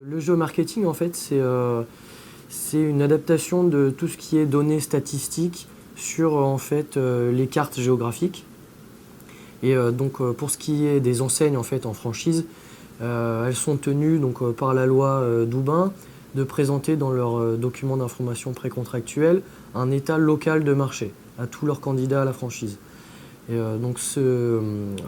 Le géomarketing, en fait, c'est une adaptation de tout ce qui est données statistiques sur en fait, les cartes géographiques. Pour ce qui est des enseignes en fait, en franchise, elles sont tenues par la loi d'Oubin de présenter dans leur document d'information précontractuel un état local de marché à tous leurs candidats à la franchise.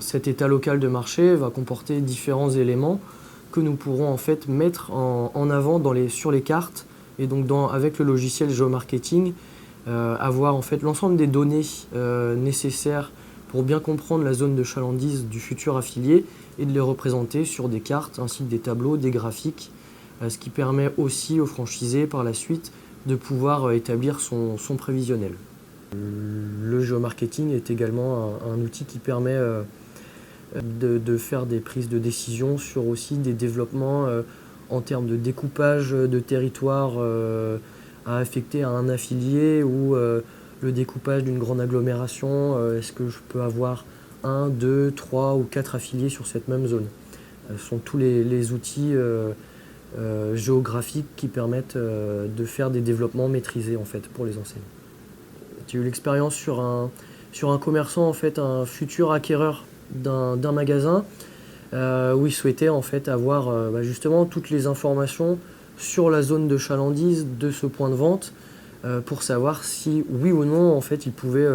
Cet état local de marché va comporter différents éléments que nous pourrons en fait mettre en avant sur les cartes et avec le logiciel géomarketing, avoir en fait l'ensemble des données nécessaires pour bien comprendre la zone de chalandise du futur affilié et de les représenter sur des cartes ainsi que des tableaux, des graphiques, ce qui permet aussi aux franchisés par la suite de pouvoir établir son prévisionnel. Le géomarketing est également un outil qui permet de faire des prises de décision sur aussi des développements en termes de découpage de territoire à affecter à un affilié ou le découpage d'une grande agglomération. Est-ce que je peux avoir 1, 2, 3 ou 4 affiliés sur cette même zone? Ce sont tous les outils géographiques qui permettent de faire des développements maîtrisés en fait, pour les enseignes. J'ai eu l'expérience sur un commerçant, en fait, un futur acquéreur d'un magasin, où il souhaitait en fait avoir justement toutes les informations sur la zone de chalandise de ce point de vente pour savoir si oui ou non en fait il pouvait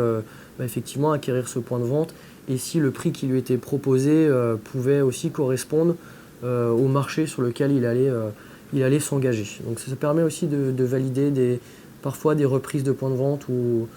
effectivement acquérir ce point de vente et si le prix qui lui était proposé pouvait aussi correspondre au marché sur lequel il allait s'engager. Donc ça permet aussi de valider parfois des reprises de points de vente ou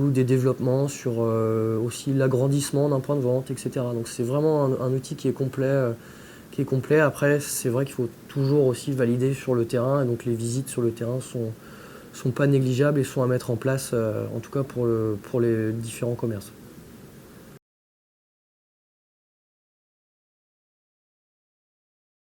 des développements sur aussi l'agrandissement d'un point de vente, etc. Donc c'est vraiment un outil qui est complet. Après, c'est vrai qu'il faut toujours aussi valider sur le terrain, et donc les visites sur le terrain sont pas négligeables et sont à mettre en place, en tout cas pour les différents commerces.